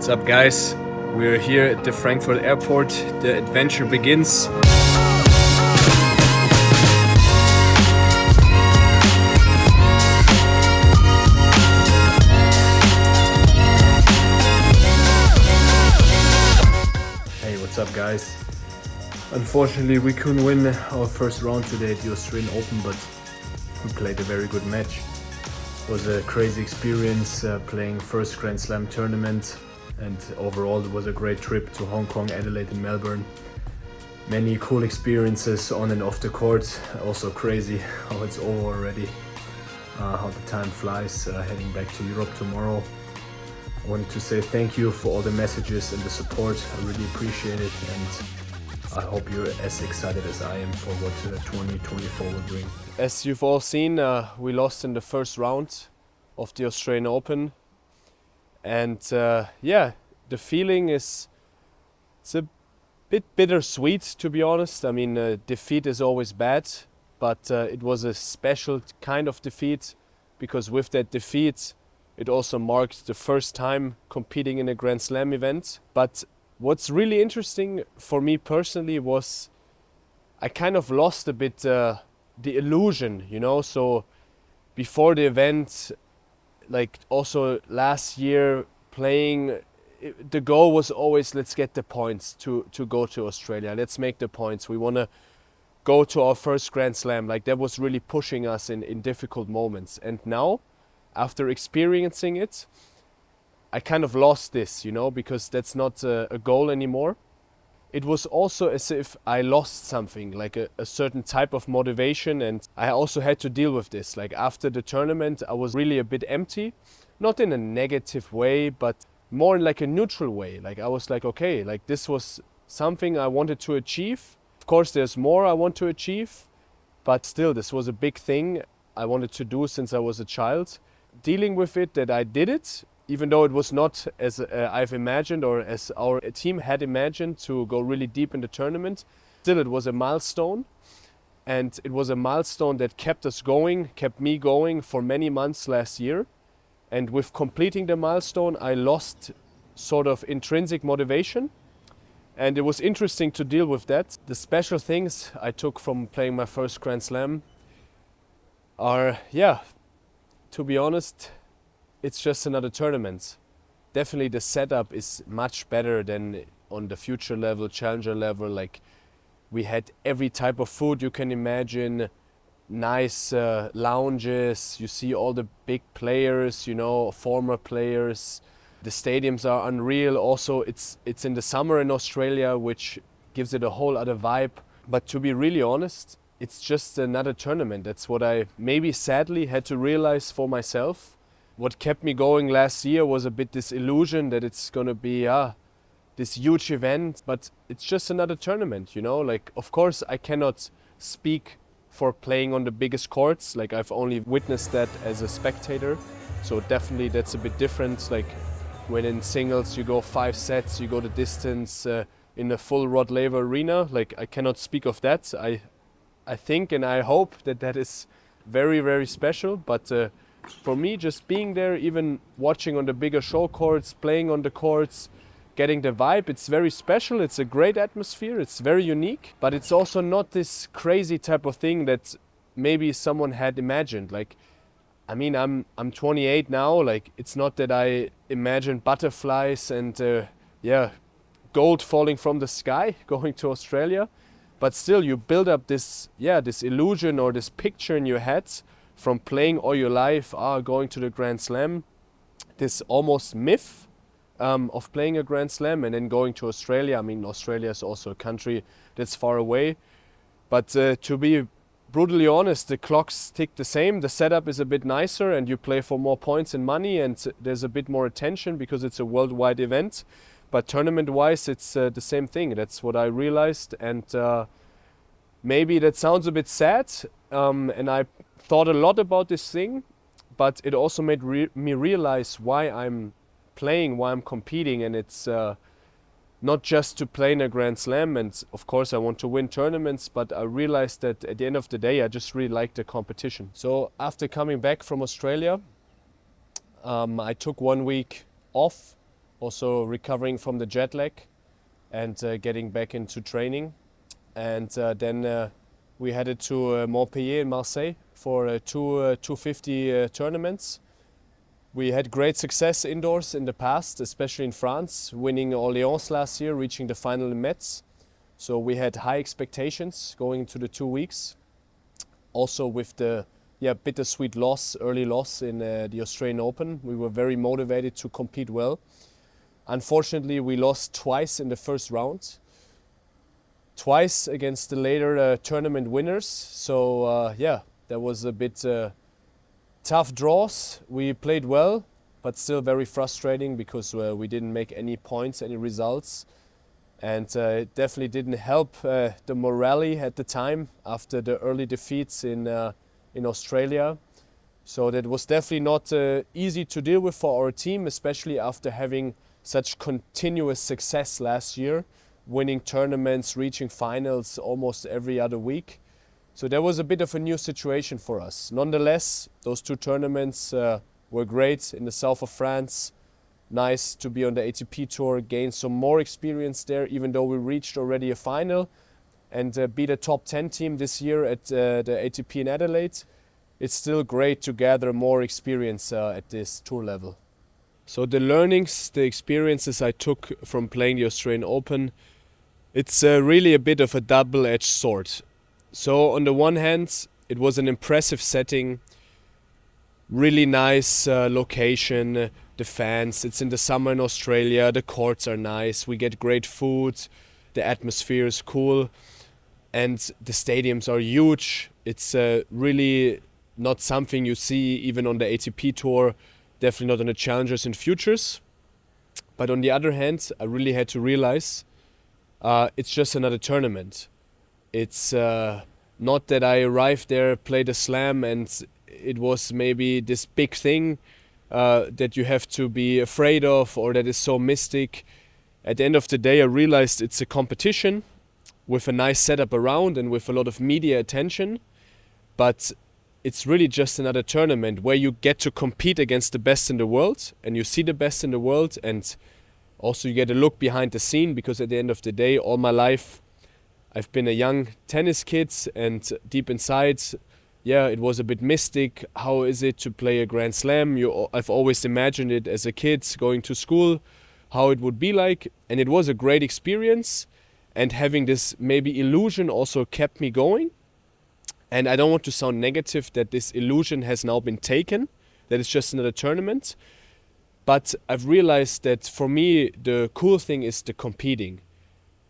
What's up, guys? We're here at the Frankfurt airport. The adventure begins. Hey, what's up, guys? Unfortunately, we couldn't win our first round today at the Australian Open, but we played a very good match. It was a crazy experience playing first Grand Slam tournament, and overall it was a great trip to Hong Kong, Adelaide and Melbourne. Many cool experiences on and off the court. Also crazy how it's over already, how the time flies, heading back to Europe tomorrow. I wanted to say thank you for all the messages and the support. I really appreciate it, and I hope you're as excited as I am for what 2024 will bring. As you've all seen, we lost in the first round of the Australian Open. And the feeling it's a bit bittersweet, to be honest. I mean, defeat is always bad, but it was a special kind of defeat, because with that defeat, it also marked the first time competing in a Grand Slam event. But what's really interesting for me personally was I kind of lost a bit the illusion, you know. So before the event, like also last year playing, the goal was always, let's get the points to go to Australia. Let's make the points. We want to go to our first Grand Slam. Like, that was really pushing us in difficult moments. And now, after experiencing it, I kind of lost this, you know, because that's not a goal anymore. It was also as if I lost something, like a certain type of motivation, and I also had to deal with this. Like, after the tournament, I was really a bit empty, not in a negative way, but more in like a neutral way. Like, I was like, okay, like this was something I wanted to achieve. Of course, there's more I want to achieve, but still, this was a big thing I wanted to do since I was a child. Dealing with it, that I did it, even though it was not as I've imagined or as our team had imagined to go really deep in the tournament. Still, it was a milestone, and it was a milestone that kept us going, kept me going for many months last year. And with completing the milestone, I lost sort of intrinsic motivation, and it was interesting to deal with that. The special things I took from playing my first Grand Slam are, to be honest, it's just another tournament. Definitely the setup is much better than on the future level, challenger level. Like, we had every type of food you can imagine, nice lounges, you see all the big players, you know, former players. The stadiums are unreal. Also, it's in the summer in Australia, which gives it a whole other vibe. But to be really honest, it's just another tournament. That's what I maybe sadly had to realize for myself. What kept me going last year was a bit this illusion that it's going to be this huge event, but it's just another tournament, you know. Like, of course, I cannot speak for playing on the biggest courts. Like, I've only witnessed that as a spectator, so definitely that's a bit different. Like, when in singles you go 5 sets, you go the distance in a full Rod Laver arena. Like, I cannot speak of that. I think and I hope that is very, very special, but for me, just being there, even watching on the bigger show courts, playing on the courts, getting the vibe, it's very special. It's a great atmosphere. It's very unique, but it's also not this crazy type of thing that maybe someone had imagined. Like, I mean, I'm 28 now. Like, it's not that I imagined butterflies and gold falling from the sky going to Australia, but still, you build up this illusion or this picture in your head from playing all your life, going to the Grand Slam, this almost myth of playing a Grand Slam and then going to Australia. I mean, Australia is also a country that's far away. But to be brutally honest, the clocks tick the same. The setup is a bit nicer and you play for more points and money, and there's a bit more attention because it's a worldwide event. But tournament-wise, it's the same thing. That's what I realized. And maybe that sounds a bit sad. And I thought a lot about this thing, but it also made me realize why I'm playing, why I'm competing. And it's not just to play in a Grand Slam. And of course, I want to win tournaments, but I realized that at the end of the day, I just really like the competition. So after coming back from Australia, I took 1 week off also recovering from the jet lag and getting back into training. And then we headed to Montpellier in Marseille for two 250 tournaments. We had great success indoors in the past, especially in France, winning Orléans last year, reaching the final in Metz. So we had high expectations going into the 2 weeks. Also with the bittersweet early loss in the Australian Open, we were very motivated to compete well. Unfortunately, we lost twice in the first round. Twice against the later tournament winners. So that was a bit tough draws. We played well, but still very frustrating because we didn't make any points, any results. And it definitely didn't help the morale at the time after the early defeats in Australia. So that was definitely not easy to deal with for our team, especially after having such continuous success last year, winning tournaments, reaching finals almost every other week. So that was a bit of a new situation for us. Nonetheless, those two tournaments were great in the south of France. Nice to be on the ATP Tour, gain some more experience there, even though we reached already a final and beat a top 10 team this year at the ATP in Adelaide. It's still great to gather more experience at this tour level. So the learnings, the experiences I took from playing the Australian Open, it's really a bit of a double-edged sword. So on the one hand, it was an impressive setting, really nice location, the fans, it's in the summer in Australia, the courts are nice, we get great food, the atmosphere is cool, and the stadiums are huge. It's really not something you see even on the ATP Tour, definitely not on the Challengers and Futures. But on the other hand, I really had to realize it's just another tournament. It's not that I arrived there, played a slam, and it was maybe this big thing that you have to be afraid of or that is so mystic. At the end of the day, I realized it's a competition with a nice setup around and with a lot of media attention. But it's really just another tournament where you get to compete against the best in the world and you see the best in the world, and also you get a look behind the scene, because at the end of the day, all my life I've been a young tennis kid, and deep inside, it was a bit mystic. How is it to play a Grand Slam? I've always imagined it as a kid going to school, how it would be like, and it was a great experience, and having this maybe illusion also kept me going. And I don't want to sound negative that this illusion has now been taken, that it's just another tournament. But I've realized that for me, the cool thing is the competing.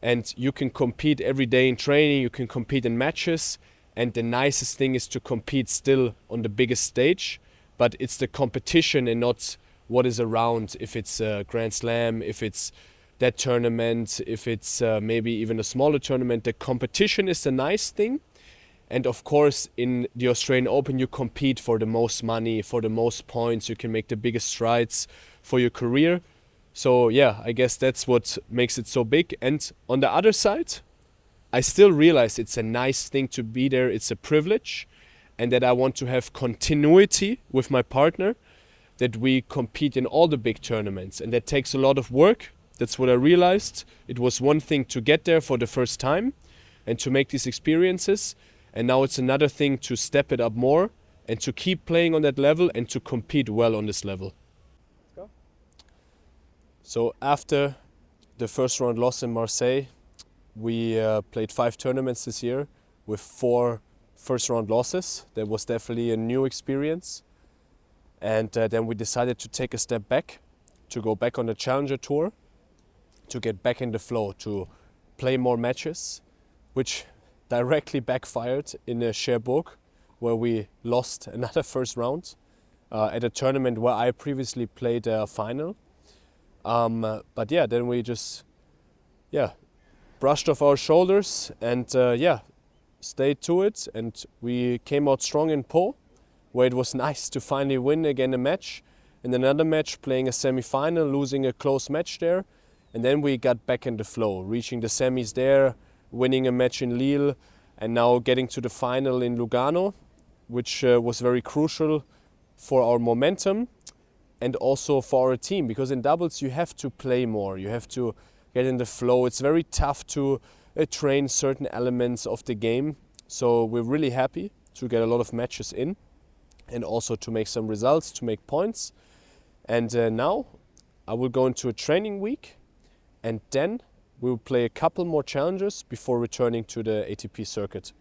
And you can compete every day in training, you can compete in matches. And the nicest thing is to compete still on the biggest stage. But it's the competition and not what is around. If it's a Grand Slam, if it's that tournament, if it's maybe even a smaller tournament. The competition is the nice thing. And of course, in the Australian Open, you compete for the most money, for the most points. You can make the biggest strides for your career. So I guess that's what makes it so big. And on the other side, I still realize it's a nice thing to be there. It's a privilege. And that I want to have continuity with my partner, that we compete in all the big tournaments. And that takes a lot of work. That's what I realized. It was one thing to get there for the first time and to make these experiences. And now it's another thing to step it up more and to keep playing on that level and to compete well on this level. Let's go. So after the first round loss in Marseille, we played 5 tournaments this year with 4 first round losses. That was definitely a new experience. And then we decided to take a step back, to go back on the Challenger Tour, to get back in the flow, to play more matches, which directly backfired in Cherbourg, where we lost another first round at a tournament where I previously played a final. But then we just brushed off our shoulders and stayed to it, and we came out strong in Pau, where it was nice to finally win again a match, and another match playing a semi-final, losing a close match there, and then we got back in the flow, reaching the semis there, winning a match in Lille, and now getting to the final in Lugano, which was very crucial for our momentum. and also for our team, because in doubles you have to play more, you have to get in the flow. It's very tough to train certain elements of the game. So we're really happy to get a lot of matches in and also to make some results, to make points. And now I will go into a training week, and then we will play a couple more challenges before returning to the ATP circuit.